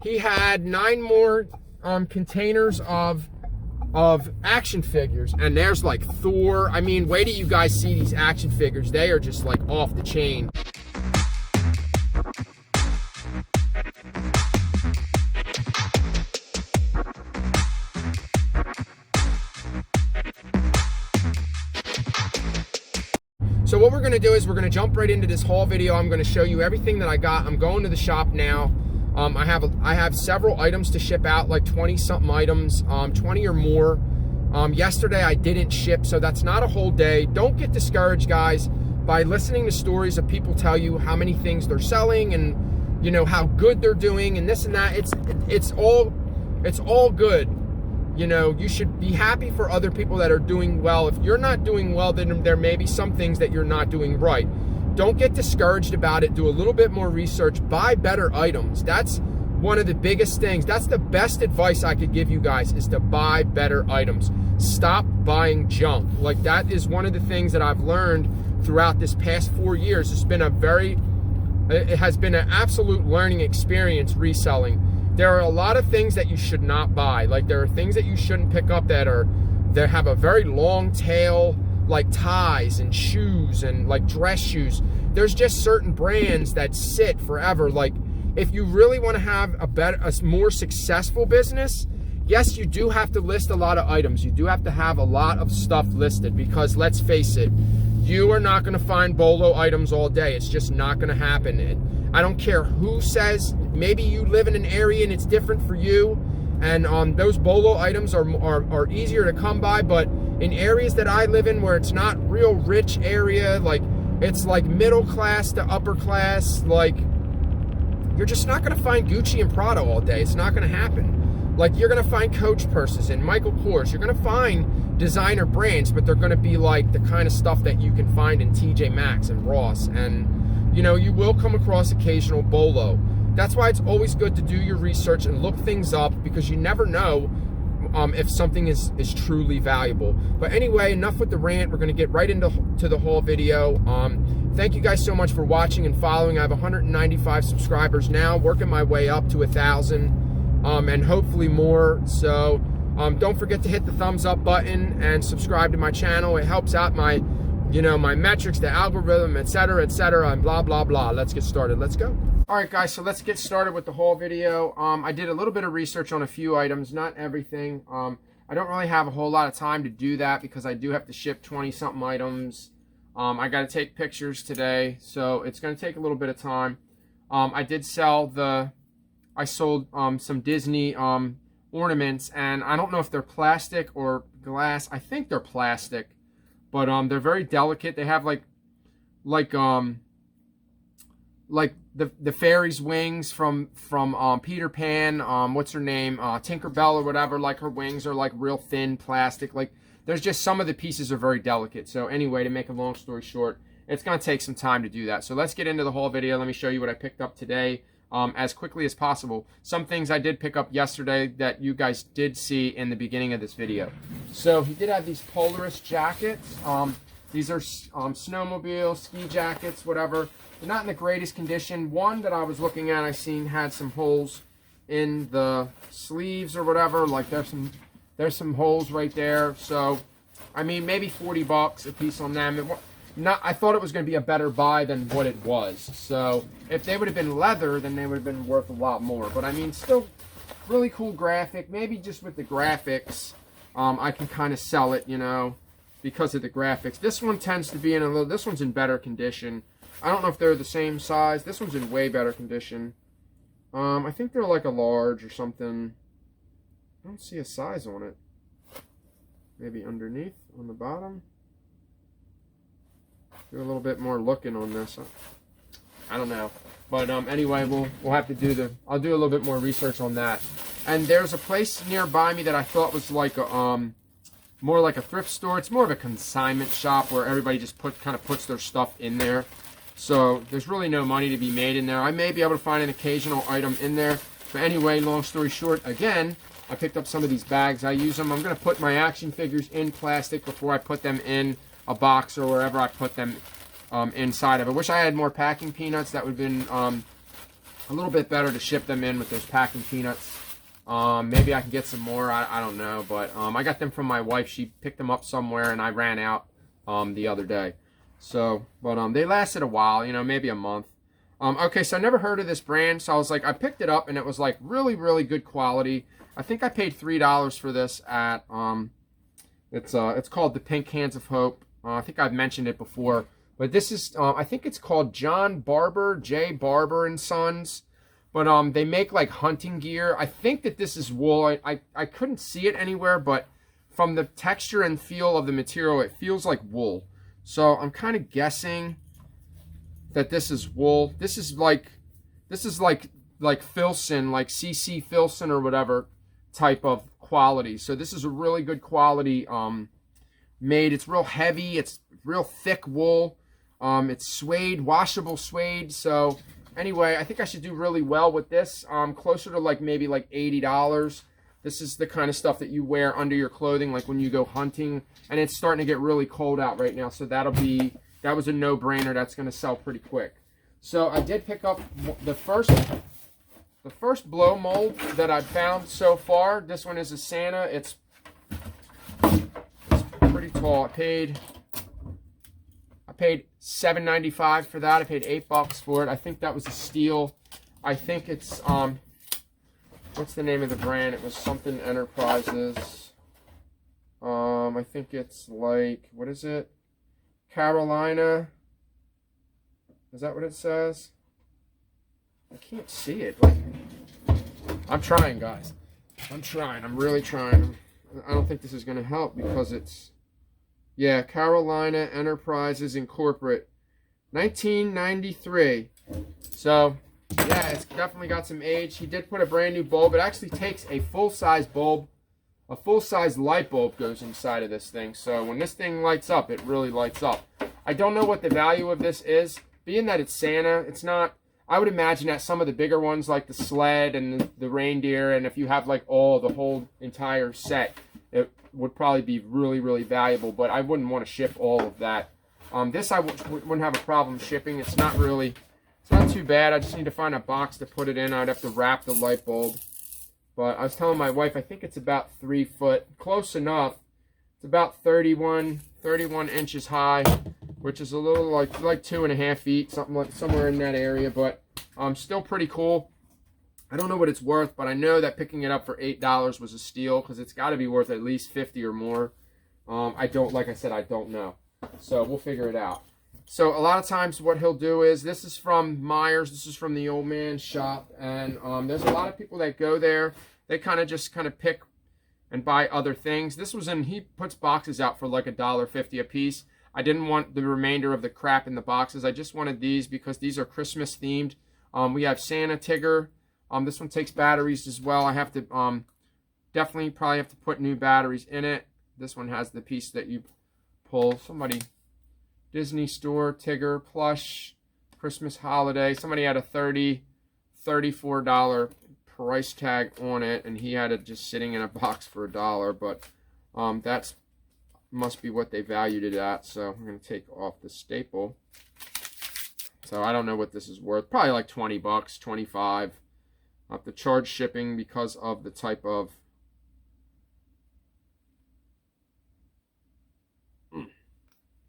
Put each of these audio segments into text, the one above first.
he had 9 more containers of action figures, and there's like Thor. I mean, wait till you guys see these action figures. They are just like off the chain. So what we're going to do is we're going to jump right into this haul video. I'm going to show you everything that I got. I'm going to the shop now. I have several items to ship out, like 20 something items, 20 or more. Yesterday I didn't ship, so that's not a whole day. Don't get discouraged, guys, by listening to stories of people tell you how many things they're selling and, you know, how good they're doing and this and that. It's all good. You know, you should be happy for other people that are doing well. If you're not doing well, then there may be some things that you're not doing right. Don't get discouraged about it. Do a little bit more research. Buy better items. That's one of the biggest things. That's the best advice I could give you guys, is to buy better items. Stop buying junk. Like, that is one of the things that I've learned throughout this past 4 years. It has been an absolute learning experience reselling. There are a lot of things that you should not buy. Like, there are things that you shouldn't pick up that have a very long tail, like ties and shoes and like dress shoes. There's just certain brands that sit forever. Like, if you really want to have a more successful business, yes, you do have to list a lot of items. You do have to have a lot of stuff listed, because let's face it, you are not going to find bolo items all day. It's just not going to happen. I don't care who says. Maybe you live in an area and it's different for you, and those bolo items are easier to come by. But in areas that I live in, where it's not real rich area, like it's like middle class to upper class, like, you're just not going to find Gucci and Prada all day. It's not going to happen. Like, you're going to find Coach purses and Michael Kors. You're going to find designer brands, but they're going to be like the kind of stuff that you can find in TJ Maxx and Ross. And, you know, you will come across occasional bolo. That's why it's always good to do your research and look things up, because you never know if something is truly valuable. But anyway, enough with the rant. We're going to get right into the whole video. Thank you guys so much for watching and following. I have 195 subscribers now, working my way up to 1,000, and hopefully more. So don't forget to hit the thumbs up button and subscribe to my channel. It helps out my metrics, the algorithm, etc., and blah, blah, blah. Let's get started. Let's go. All right, guys, so let's get started with the haul video. I did a little bit of research on a few items, not everything. I don't really have a whole lot of time to do that, because I do have to ship 20-something items. I got to take pictures today, so it's going to take a little bit of time. I sold some Disney ornaments, and I don't know if they're plastic or glass. I think they're plastic, but they're very delicate. They have like the fairy's wings from Peter Pan. What's her name? Tinkerbell or whatever. Like, her wings are like real thin plastic. Like, there's just some of the pieces are very delicate. So anyway, to make a long story short, it's going to take some time to do that. So let's get into the whole video. Let me show you what I picked up today as quickly as possible. Some things I did pick up yesterday that you guys did see in the beginning of this video. So he did have these Polaris jackets. These are snowmobile, ski jackets, whatever. They're not in the greatest condition. One that I was looking at, I seen had some holes in the sleeves or whatever. Like, there's some holes right there. So, I mean, maybe 40 bucks a piece on them. I thought it was going to be a better buy than what it was. So, if they would have been leather, then they would have been worth a lot more. But, I mean, still really cool graphic. Maybe just with the graphics, I can kind of sell it, you know, because of the graphics. This one tends to be this one's in better condition. I don't know if they're the same size. This one's in way better condition. I think they're like a large or something. I don't see a size on it. Maybe underneath, on the bottom. Do a little bit more looking on this. I don't know. But anyway, we'll have to I'll do a little bit more research on that. And there's a place nearby me that I thought was like a more like a thrift store. It's more of a consignment shop where everybody just kind of puts their stuff in there. So there's really no money to be made in there. I may be able to find an occasional item in there. But anyway, long story short, again, I picked up some of these bags. I use them. I'm going to put my action figures in plastic before I put them in a box or wherever I put them inside of it. I wish I had more packing peanuts. That would have been a little bit better to ship them in with those packing peanuts. Maybe I can get some more. I don't know, but I got them from my wife. She picked them up somewhere, and I ran out the other day. So, but they lasted a while, you know, maybe a month. Okay, so I never heard of this brand, so I was like, I picked it up, and it was like really, really good quality. I think I paid $3 for this at it's called the Pink Hands of Hope. I think I've mentioned it before, but this is I think it's called John Barber, J. Barber and Sons. But they make like hunting gear. I think that this is wool. I couldn't see it anywhere, but from the texture and feel of the material, it feels like wool. So I'm kind of guessing that this is wool. This is like Filson, like CC Filson or whatever type of quality. So this is a really good quality made. It's real heavy. It's real thick wool. It's suede, washable suede. So anyway, I think I should do really well with this. Closer to like maybe like $80. This is the kind of stuff that you wear under your clothing, like when you go hunting. And it's starting to get really cold out right now, so that was a no-brainer. That's going to sell pretty quick. So I did pick up the first blow mold that I've found so far. This one is a Santa. It's pretty tall. I paid $7.95 for that. I paid $8 for it. I think that was a steal. I think it's what's the name of the brand? It was something Enterprises. I think it's like, what is it? Carolina. Is that what it says? I can't see it. Like, I'm trying, guys. I'm trying. I'm really trying. I don't think this is going to help because it's, yeah, Carolina Enterprises Incorporate, 1993. So, yeah, it's definitely got some age. He did put a brand new bulb. It actually takes a full-size bulb. A full-size light bulb goes inside of this thing. So when this thing lights up, it really lights up. I don't know what the value of this is. Being that it's Santa, it's not... I would imagine that some of the bigger ones, like the sled and the reindeer, and if you have like the whole entire set, it would probably be really, really valuable. But I wouldn't want to ship all of that. This I wouldn't have a problem shipping. It's not too bad. I just need to find a box to put it in. I'd have to wrap the light bulb. But I was telling my wife, I think it's about 3 foot. Close enough. It's about 31 inches high, which is a little like 2.5 feet, somewhere in that area. But still pretty cool. I don't know what it's worth, but I know that picking it up for $8 was a steal because it's got to be worth at least 50 or more. Like I said, I don't know. So we'll figure it out. So a lot of times what he'll do is, this is from Myers, this is from the old man's shop, and there's a lot of people that go there. They kind of pick and buy other things. This was he puts boxes out for like $1.50 a piece. I didn't want the remainder of the crap in the boxes. I just wanted these because these are Christmas themed. We have Santa Tigger. This one takes batteries as well. I have to definitely probably have to put new batteries in it. This one has the piece that you pull. Disney Store, Tigger, plush, Christmas holiday. Somebody had a $34 price tag on it, and he had it just sitting in a box for $1. But that's must be what they valued it at. So I'm going to take off the staple. So I don't know what this is worth. Probably like 20 bucks, 25. I'll have to charge shipping because of the type of...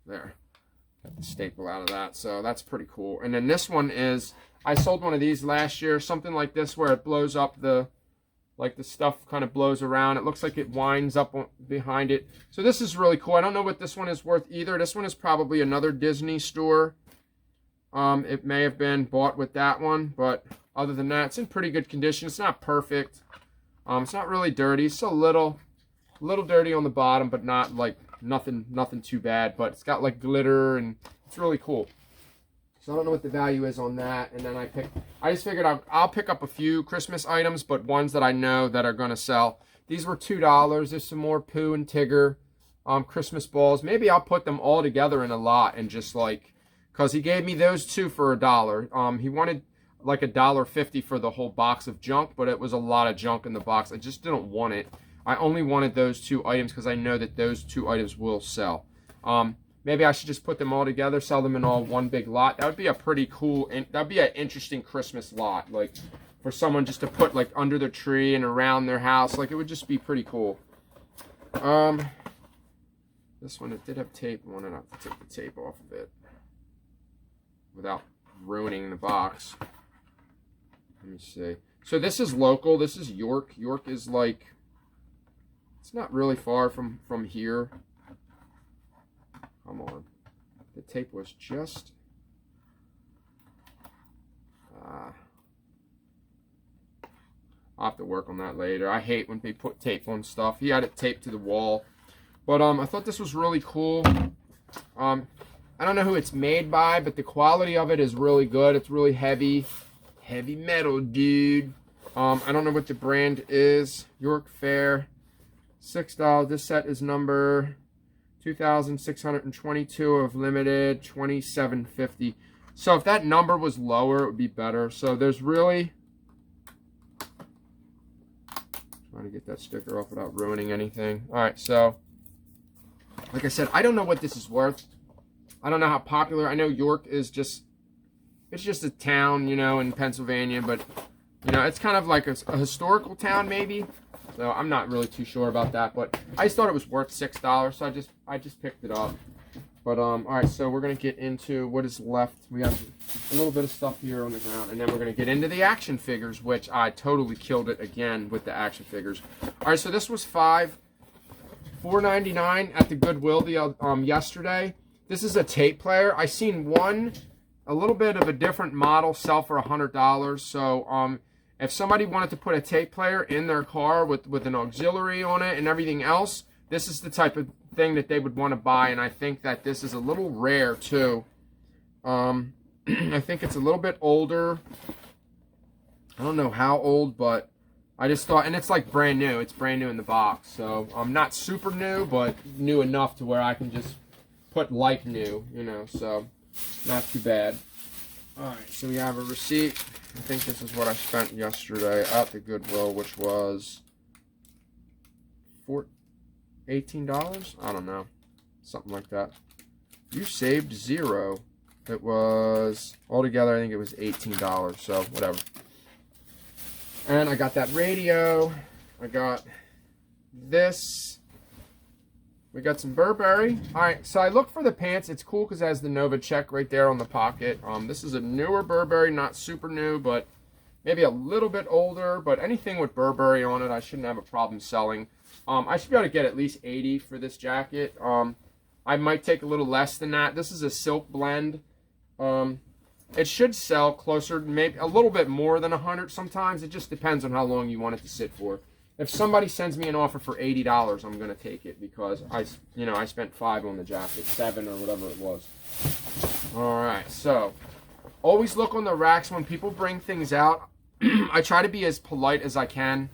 There. Got the staple out of that, so that's pretty cool. And then this one is, I sold one of these last year, something like this, where it blows up the stuff kind of blows around. It looks like it winds up behind it. So this is really cool. I don't know what this one is worth either. This one is probably another Disney store. It may have been bought with that one, but other than that, it's in pretty good condition. It's not perfect. It's not really dirty. It's a little dirty on the bottom, but not like nothing too bad. But it's got like glitter, and it's really cool. So I don't know what the value is on that. And then I just figured I'll pick up a few Christmas items, but ones that I know that are going to sell. These were $2. There's some more Pooh and Tigger Christmas balls. Maybe I'll put them all together in a lot and just like, because he gave me those two for $1. He wanted like $1.50 for the whole box of junk, but it was a lot of junk in the box. I just didn't want it. I only wanted those two items because I know that those two items will sell. Maybe I should just put them all together, sell them in all one big lot. That would be a pretty cool, that'd be an interesting Christmas lot, like for someone just to put like under their tree and around their house. Like it would just be pretty cool. This one, it did have tape. I wanted not to take the tape off of it without ruining the box. Let me see. So this is local. This is York. York is like, it's not really far from here. Come on. The tape was just... I'll have to work on that later. I hate when they put tape on stuff. He had it taped to the wall. But I thought this was really cool. I don't know who it's made by, but the quality of it is really good. It's really heavy. Heavy metal, dude. I don't know what the brand is. York Fair. $6. This set is number 2,622 of limited, 2750. So if that number was lower, it would be better. So there's really... Trying to get that sticker off without ruining anything. Alright, so... Like I said, I don't know what this is worth. I don't know how popular. I know York is just... It's just a town, you know, in Pennsylvania. But, you know, it's kind of like a historical town, maybe. So I'm not really too sure about that. But I just thought it was worth $6. So I just picked it up. But, alright, so we're going to get into what is left. We have a little bit of stuff here on the ground. And then we're going to get into the action figures, which I totally killed it again with the action figures. Alright, so this was $4.99 at the Goodwill yesterday. This is a tape player. I seen one, a little bit of a different model, sell for $100. So if somebody wanted to put a tape player in their car with an auxiliary on it and everything else, this is the type of thing that they would want to buy. And I think that this is a little rare too. I think it's a little bit older. I don't know how old, but I just thought, and it's like brand new. It's brand new in the box. So I'm not super new, but new enough to where I can just put like new, you know, so not too bad. Alright, so we have a receipt. I think this is what I spent yesterday at the Goodwill, which was $18? I don't know. Something like that. You saved $0. It was, altogether, I think it was $18, so whatever. And I got that radio. I got this. We got some Burberry. Alright, so I look for the pants. It's cool because it has the Nova check right there on the pocket. This is a newer Burberry, not super new, but maybe a little bit older. But anything with Burberry on it, I shouldn't have a problem selling. I should be able to get at least 80 for this jacket. I might take a little less than that. This is a silk blend. It should sell closer, maybe a little bit more than 100 sometimes. It just depends on how long you want it to sit for. If somebody sends me an offer for $80, I'm going to take it because I spent $5 on the jacket, $7 or whatever it was. All right, so always look on the racks when people bring things out. I try to be as polite as I can.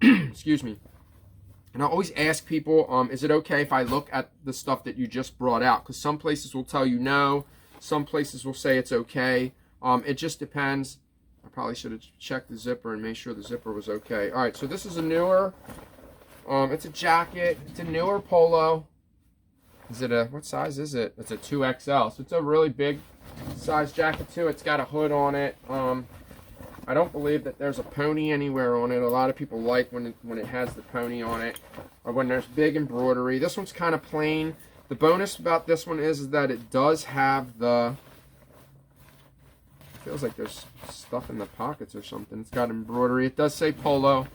Excuse me. And I always ask people, is it okay if I look at the stuff that you just brought out? Because some places will tell you no. Some places will say it's okay. It just depends. I probably should have checked the zipper and made sure the zipper was okay. All right, so this is a newer, it's a jacket. It's a newer polo. Is it a, what size is it? It's a 2XL. So it's a really big size jacket too. It's got a hood on it. I don't believe that there's a pony anywhere on it. A lot of people like when it has the pony on it, or when there's big embroidery. This one's kind of plain. The bonus about this one is that it does have the, it feels like there's stuff in the pockets or something. It's got embroidery. It does say polo.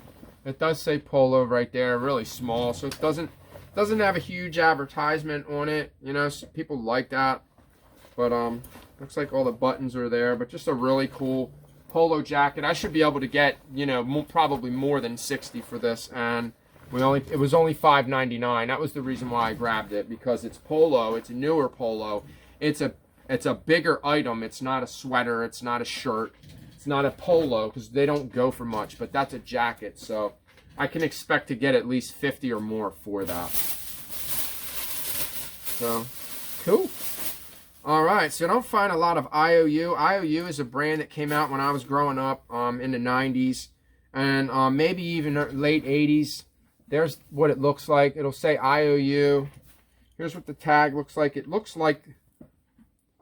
It does say polo right there, really small. So it doesn't have a huge advertisement on it. You know, so people like that. But looks like all the buttons are there. But just a really cool polo jacket. I should be able to get, you know, probably more than 60 for this, and it was only $5.99. That was the reason why I grabbed it, because it's polo. It's a newer polo. It's a bigger item. It's not a sweater. It's not a shirt. It's not a polo because they don't go for much. But that's a jacket, so I can expect to get at least 50 or more for that. So cool. All right, so I don't find a lot of IOU. IOU is a brand that came out when I was growing up in the 90s and maybe even late 80s. There's what it looks like. It'll say IOU. Here's what the tag looks like. It looks like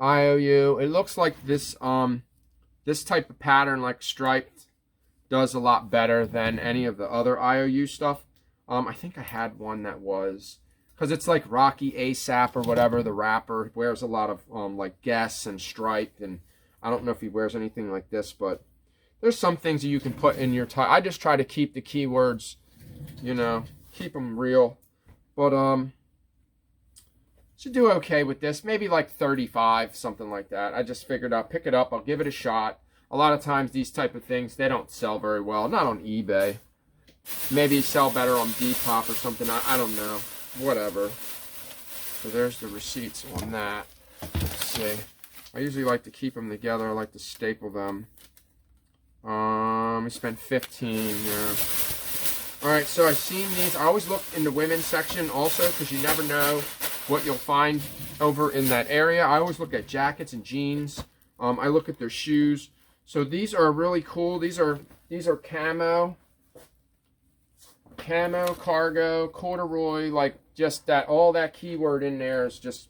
IOU. It looks like this this type of pattern, like striped, does a lot better than any of the other IOU stuff. I think I had one that was, because it's like Rocky ASAP or whatever, the rapper wears a lot of like Guess and striped, and I don't know if he wears anything like this, but there's some things that you can put in your tie. I just try to keep the keywords, you know, keep them real. But should do okay with this. Maybe like 35, something like that. I just figured I'll pick it up. I'll give it a shot. A lot of times these type of things, they don't sell very well. Not on eBay. Maybe sell better on Depop or something. I don't know. Whatever. So there's the receipts on that. Let's see. I usually like to keep them together. I like to staple them. We spent 15 here. Alright, so I've seen these. I always look in the women's section also, because you never know what you'll find over in that area. I always look at jackets and jeans. I look at their shoes. So these are really cool. These are camo, cargo, corduroy, like just that, all that keyword in there is just,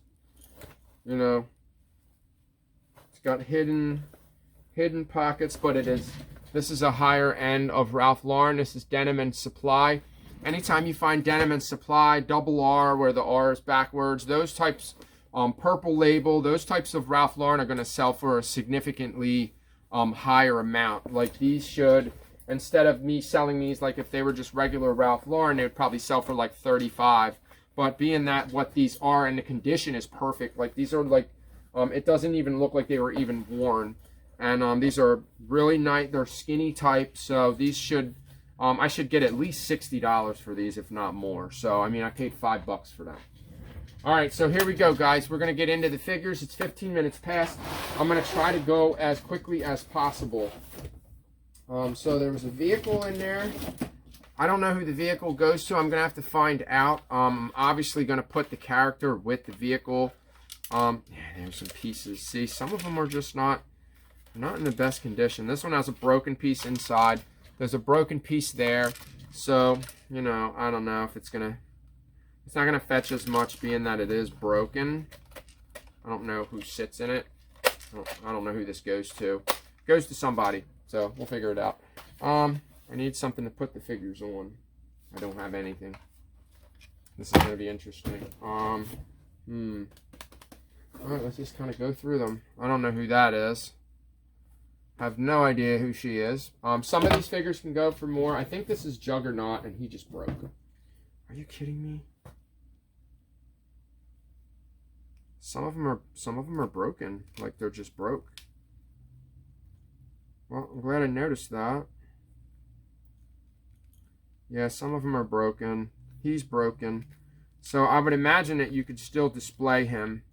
you know, it's got hidden pockets, but this is a higher end of Ralph Lauren. This is Denim and Supply. Anytime you find Denim and Supply, double R, where the R is backwards, those types, purple label, those types of Ralph Lauren are going to sell for a significantly higher amount. Like these should, instead of me selling these like if they were just regular Ralph Lauren, they would probably sell for like 35. But being that what these are and the condition is perfect, like these are like, it doesn't even look like they were even worn. And these are really nice. They're skinny type, so these should, I should get at least $60 for these, if not more. So, I mean, I paid $5 for them. All right, so here we go, guys. We're going to get into the figures. It's 15 minutes past. I'm going to try to go as quickly as possible. So there was a vehicle in there. I don't know who the vehicle goes to. I'm going to have to find out. I'm obviously going to put the character with the vehicle. Yeah, there's some pieces. See, some of them are just not in the best condition. This one has a broken piece inside. There's a broken piece there. So, you know, I don't know if it's not gonna fetch as much, being that it is broken. I don't know who sits in it. I don't know who this goes to. It goes to somebody, so we'll figure it out. I need something to put the figures on. I don't have anything. This is gonna be interesting. All right, let's just kind of go through them. I don't know who that is. I have no idea who she is. Some of these figures can go for more. I think this is Juggernaut, and he just broke. Are you kidding me? Some of them are broken. Like they're just broke. Well, I'm glad I noticed that. Yeah, some of them are broken. He's broken. So I would imagine that you could still display him.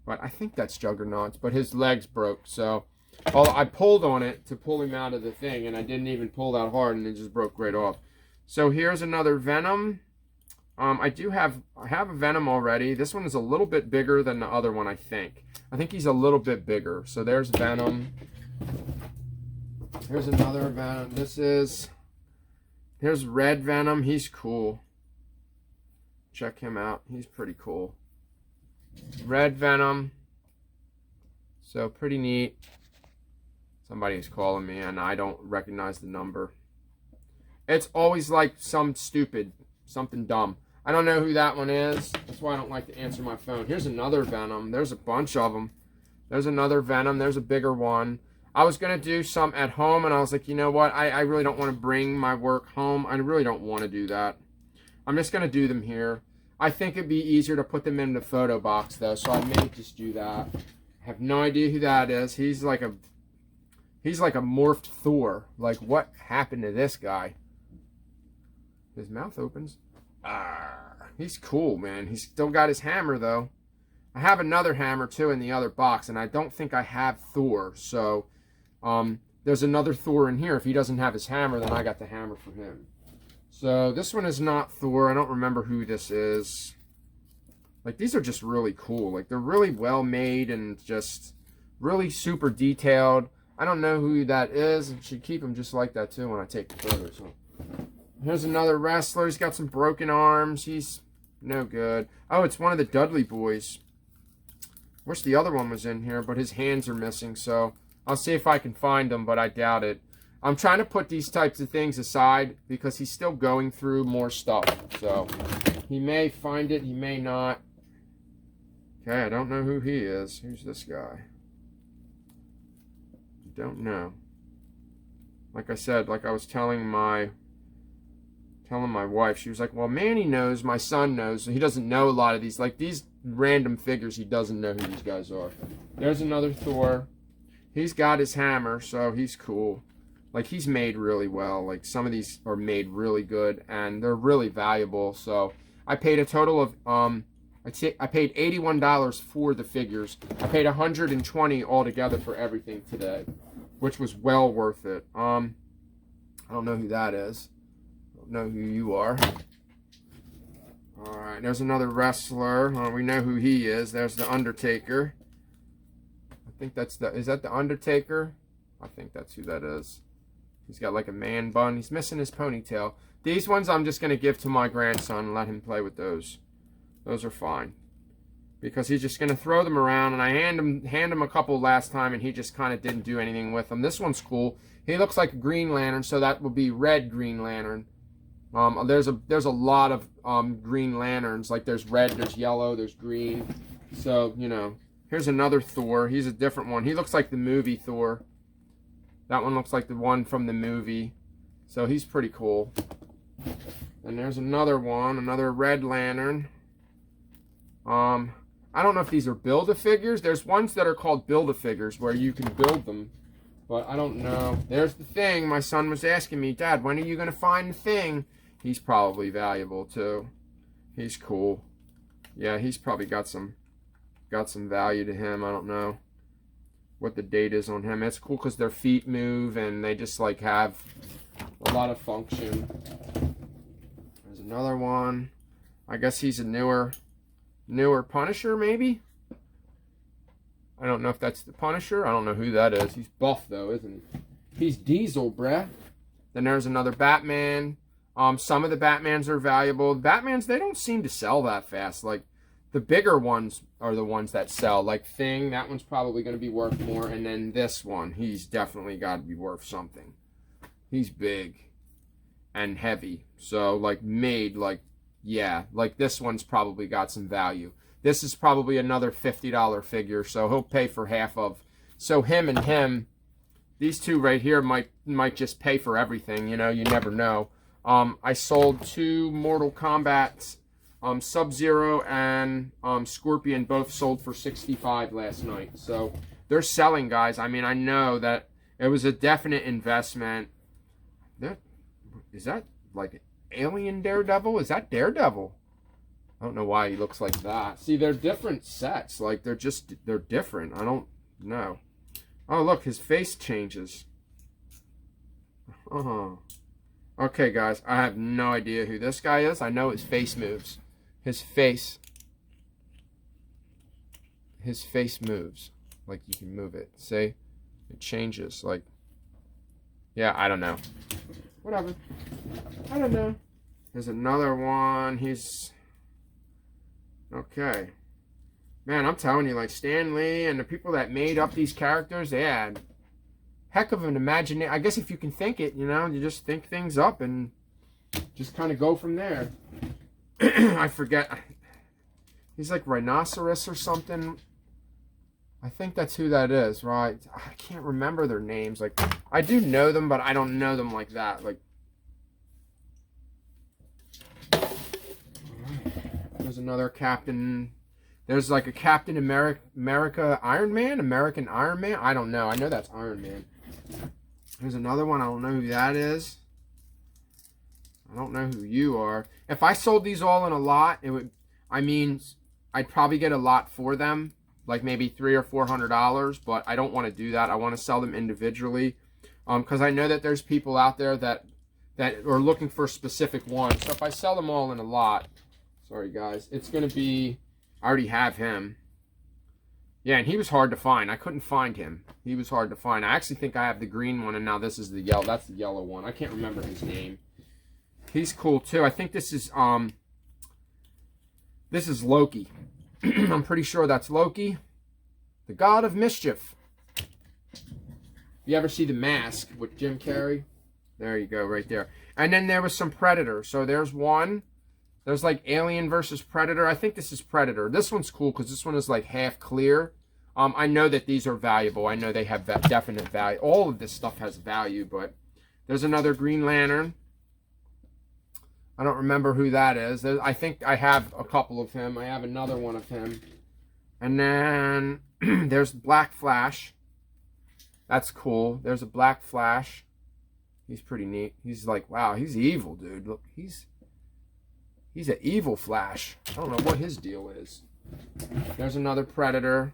But I think that's Juggernaut's, but his legs broke, so I pulled on it to pull him out of the thing, and I didn't even pull that hard, and it just broke right off. So here's another Venom. I have a Venom already. This one is a little bit bigger than the other one, I think. I think he's a little bit bigger. So there's Venom. Here's another Venom. Here's Red Venom. He's cool. Check him out. He's pretty cool. Red Venom. So pretty neat. Somebody's calling me and I don't recognize the number. It's always like something dumb. I don't know who that one is. That's why I don't like to answer my phone. Here's another Venom. There's a bunch of them. There's another Venom. There's a bigger one. I was going to do some at home and I was like, you know what? I really don't want to bring my work home. I really don't want to do that. I'm just going to do them here. I think it'd be easier to put them in the photo box though, so I may just do that. I have no idea who that is. He's like a morphed Thor. Like, what happened to this guy? His mouth opens. He's cool, man. He's still got his hammer though. I have another hammer too in the other box, and I don't think I have Thor. So there's another Thor in here. If he doesn't have his hammer, then I got the hammer for him. So this one is not Thor. I don't remember who this is. Like, these are just really cool. Like, they're really well made and just really super detailed. I don't know who that is. I should keep them just like that too when I take the photos. So here's another wrestler. He's got some broken arms. He's No good. Oh, it's one of the Dudley boys. Wish the other one was in here, but his hands are missing, so I'll see if I can find him, but I doubt it. I'm trying to put these types of things aside because he's still going through more stuff. So he may find it, he may not. Okay, I don't know who he is. Who's this guy? Don't know. Like I said, like I was telling my wife, she was like, well, Manny knows, my son knows, so he doesn't know a lot of these. Like these random figures, he doesn't know who these guys are. There's another Thor. He's got his hammer, so he's cool. Like he's made really well. Like some of these are made really good and they're really valuable. So I paid a total of I paid $81 for the figures. I paid $120 altogether for everything today, which was well worth it. I don't know who that is. I don't know who you are. All right, there's another wrestler. We know who he is. There's the Undertaker. I think that's is that the Undertaker? I think that's who that is. He's got like a man bun. He's missing his ponytail. These ones I'm just going to give to my grandson and let him play with those. Those are fine. Because he's just going to throw them around. And I hand him a couple last time and he just kind of didn't do anything with them. This one's cool. He looks like a Green Lantern, so that will be Red Green Lantern. There's a lot of Green Lanterns. Like there's red, there's yellow, there's green. So, you know. Here's another Thor. He's a different one. He looks like the movie Thor. That one looks like the one from the movie. So he's pretty cool. And there's another one, another Red Lantern. I don't know if these are Build-A-Figures. There's ones that are called Build-A-Figures where you can build them. But I don't know. There's the Thing. My son was asking me, Dad, when are you going to find the Thing? He's probably valuable too. He's cool. Yeah, he's probably got some value to him. I don't know what the date is on him. It's cool because their feet move and they just like have a lot of function. There's another one. I guess he's a newer Punisher, maybe? I don't know if that's the Punisher. I don't know who that is. He's buff though, isn't he? He's Diesel, bruh. Then there's another Batman. Some of the Batmans are valuable. The Batmans, they don't seem to sell that fast. Like the bigger ones are the ones that sell. Like Thing, that one's probably going to be worth more. And then this one, he's definitely got to be worth something. He's big and heavy. So like made, like, yeah, like this one's probably got some value. This is probably another $50 figure, so he'll pay for half of. So him and him, these two right here might just pay for everything, you know, you never know. I sold two Mortal Kombat's. Sub-Zero and Scorpion both sold for $65 last night. So they're selling, guys. I mean, I know that it was a definite investment. Is that like Alien Daredevil? Is that Daredevil? I don't know why he looks like that. See, they're different sets. Like, they're different. I don't know. Oh, look, his face changes. Okay, guys, I have no idea who this guy is. I know his face moves. His face moves. Like, you can move it. See? It changes. Like, yeah, I don't know. Whatever. I don't know. There's another one. He's... Okay. Man, I'm telling you, like, Stan Lee and the people that made up these characters, they had heck of an imagination. I guess if you can think it, you know, you just think things up and just kind of go from there. I forget. He's like Rhinoceros or something. I think that's who that is, right? I can't remember their names. Like, I do know them, but I don't know them like that. Like, there's another Captain. There's like a Captain America Iron Man? American Iron Man? I don't know. I know that's Iron Man. There's another one. I don't know who that is. I don't know who you are. If I sold these all in a lot, it would, I mean, I'd probably get a lot for them. Like maybe $300 or $400, but I don't want to do that. I want to sell them individually. Because I know that there's people out there that are looking for specific ones. So if I sell them all in a lot, sorry guys, it's going to be, I already have him. Yeah, and he was hard to find. I couldn't find him. He was hard to find. I actually think I have the green one, and now this is the yellow. That's the yellow one. I can't remember his name. He's cool too. I think this is This is Loki. I'm pretty sure that's Loki, the god of mischief. You ever see The Mask with Jim Carrey? There you go, right there. And then there was some Predator. So there's one. There's like Alien versus Predator. I think this is Predator. This one's cool because this one is like half clear. I know that these are valuable. I know they have that definite value. All of this stuff has value, but there's another Green Lantern. I don't remember who that is. I think I have a couple of him. I have another one of him. And then there's Black Flash. That's cool. There's a Black Flash. He's pretty neat. He's like, wow, he's evil, dude. Look, he's an evil Flash. I don't know what his deal is. There's another Predator.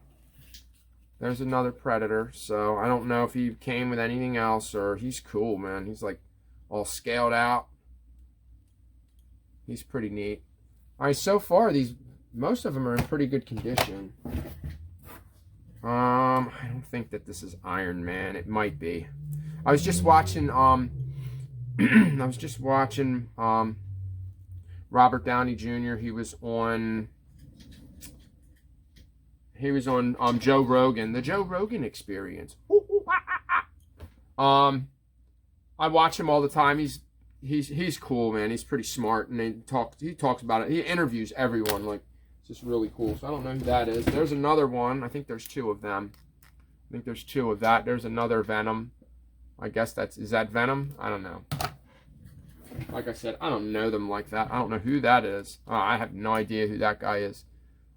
There's another Predator. So I don't know if he came with anything else, or he's cool, man. He's like all scaled out. He's pretty neat. All right, so far most of them are in pretty good condition. I don't think that this is Iron Man. It might be. I was just watching Robert Downey Jr. He was on Joe Rogan, the Joe Rogan Experience. I watch him all the time. He's cool, man. He's pretty smart, and he talks about it. He interviews everyone. Like, it's just really cool. So I don't know who that is. There's another one. I think there's two of them. I think there's two of that. There's another Venom. I guess is that Venom? I don't know. Like I said, I don't know them like that. I don't know who that is. I have no idea who that guy is.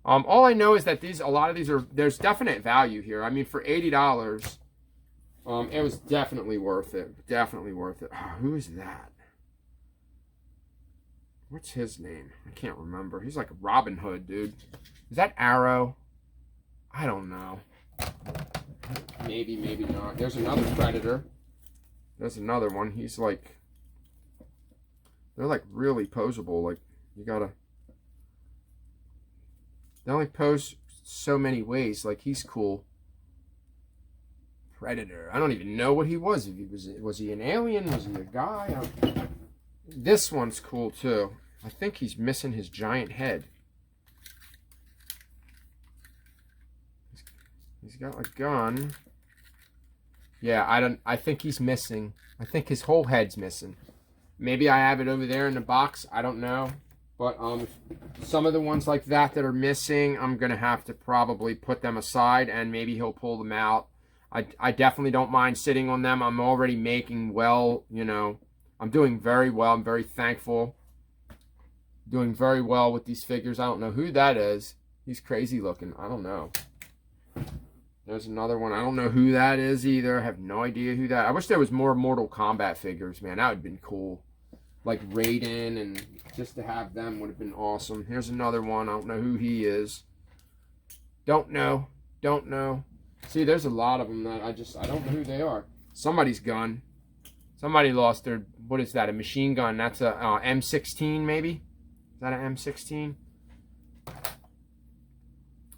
All I know is that a lot of these there's definite value here. I mean, for $80, it was definitely worth it. Definitely worth it. Oh, who is that? What's his name? I can't remember. He's like Robin Hood, dude. Is that Arrow? I don't know. Maybe, maybe not. There's another Predator. There's another one. He's like... They're like really posable. Like, you gotta... They only pose so many ways. Like, he's cool. Predator. I don't even know what he was. If he was he an alien? Was he a guy? This one's cool too. I think he's missing his giant head. He's got a gun. Yeah, I think he's missing. I think his whole head's missing. Maybe I have it over there in the box. I don't know. But some of the ones like that are missing, I'm going to have to probably put them aside, and maybe he'll pull them out. I definitely don't mind sitting on them. I'm already making well, you know. I'm doing very well. I'm very thankful. Doing very well with these figures. I don't know who that is. He's crazy looking. I don't know. There's another one. I don't know who that is either. I have no idea who that... I wish there was more Mortal Kombat figures, man. That would have been cool. Like Raiden, and just to have them would have been awesome. Here's another one. I don't know who he is. Don't know. Don't know. See, there's a lot of them that I don't know who they are. Somebody's gun. Somebody lost their... What is that? A machine gun. That's a M16 maybe? Is that an M16?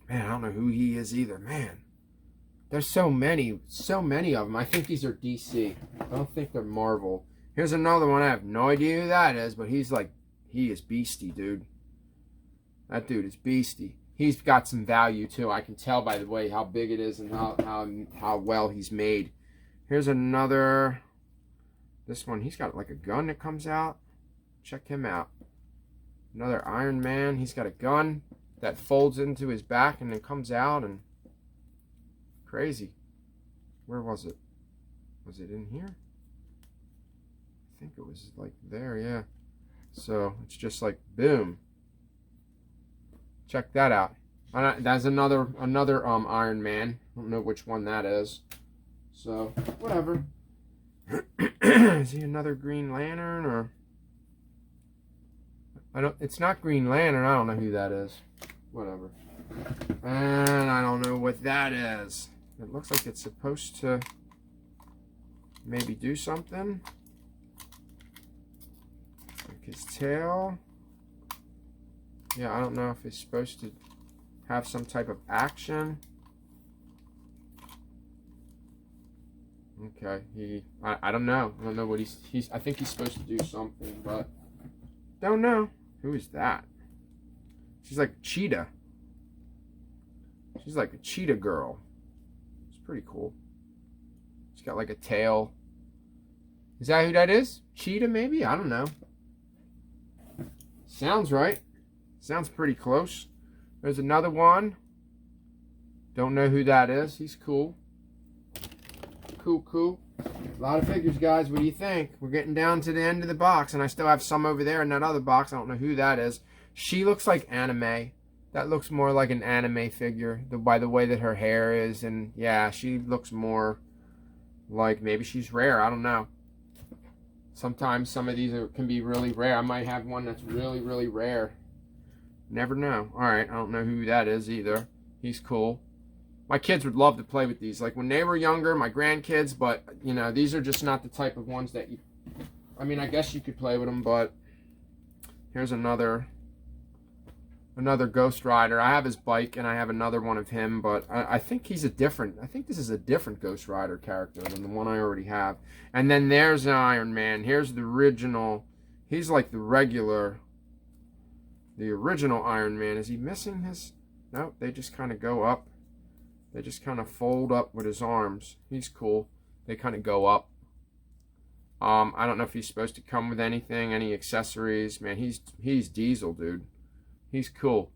Man, I don't know who he is either. Man. There's so many of them. I think these are DC. I don't think they're Marvel. Here's another one. I have no idea who that is, but he's like... He is beastie, dude. That dude is beastie. He's got some value, too. I can tell by the way how big it is and how well he's made. Here's another... This one, he's got like a gun that comes out. Check him out. Another Iron Man. He's got a gun that folds into his back and then comes out, and... Crazy. Where was it? Was it in here? I think it was like there, yeah. So, it's just like, boom. Check that out. That's another Iron Man. I don't know which one that is. So, whatever. Is he another Green Lantern, or... It's not Green Lantern. I don't know who that is. Whatever. And I don't know what that is. It looks like it's supposed to maybe do something. Like his tail. Yeah, I don't know if it's supposed to have some type of action. Okay, I don't know. I don't know what he's I think he's supposed to do something, but don't know. Who is that? She's like a cheetah. She's like a cheetah girl. It's pretty cool. She's got like a tail. Is that who that is? Cheetah, maybe? I don't know. Sounds right. Sounds pretty close. There's another one. Don't know who that is. He's cool. Cool. A lot of figures, guys. What do you think? We're getting down to the end of the box, and I still have some over there in that other box. I don't know who that is. She looks like anime. That looks more like an anime figure by the way that her hair is, and yeah, she looks more like maybe she's rare. I don't know. Sometimes some of these can be really rare. I might have one that's really, really rare. Never know. All right, I don't know who that is either. He's cool. My kids would love to play with these. Like when they were younger, my grandkids, but, you know, these are just not the type of ones that you... I mean, I guess you could play with them, but... Here's another Ghost Rider. I have his bike, and I have another one of him, but I think he's a different... I think this is a different Ghost Rider character than the one I already have. And then there's an Iron Man. Here's the original. He's like the regular... The original Iron Man. Is he missing his... No, they just kind of go up. They just kind of fold up with his arms. He's cool. They kind of go up. I don't know if he's supposed to come with anything, any accessories. Man, he's Diesel, dude. He's cool.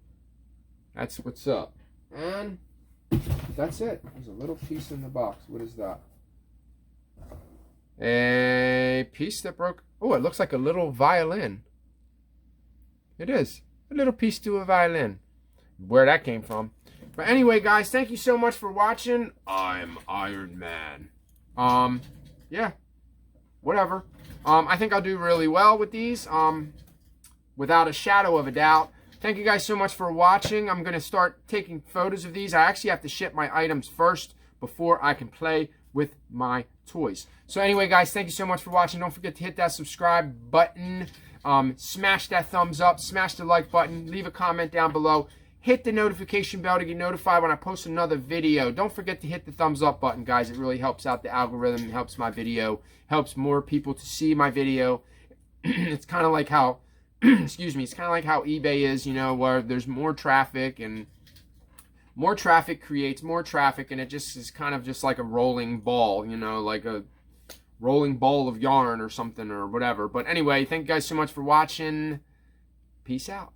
That's what's up. And that's it. There's a little piece in the box. What is that? A piece that broke. Oh, it looks like a little violin. It is. A little piece to a violin. Where that came from. But anyway, guys, thank you so much for watching. I'm Iron Man. Yeah. Whatever. I think I'll do really well with these. Without a shadow of a doubt. Thank you guys so much for watching. I'm going to start taking photos of these. I actually have to ship my items first before I can play with my toys. So anyway, guys, thank you so much for watching. Don't forget to hit that subscribe button. Smash that thumbs up. Smash the like button. Leave a comment down below. Hit the notification bell to get notified when I post another video. Don't forget to hit the thumbs up button, guys. It really helps out the algorithm. It helps my video. Helps more people to see my video. It's kind of like how, excuse me, it's kind of like how eBay is, you know, where there's more traffic and more traffic creates more traffic, and it just is kind of just like a rolling ball, you know, like a rolling ball of yarn or something or whatever. But anyway, thank you guys so much for watching. Peace out.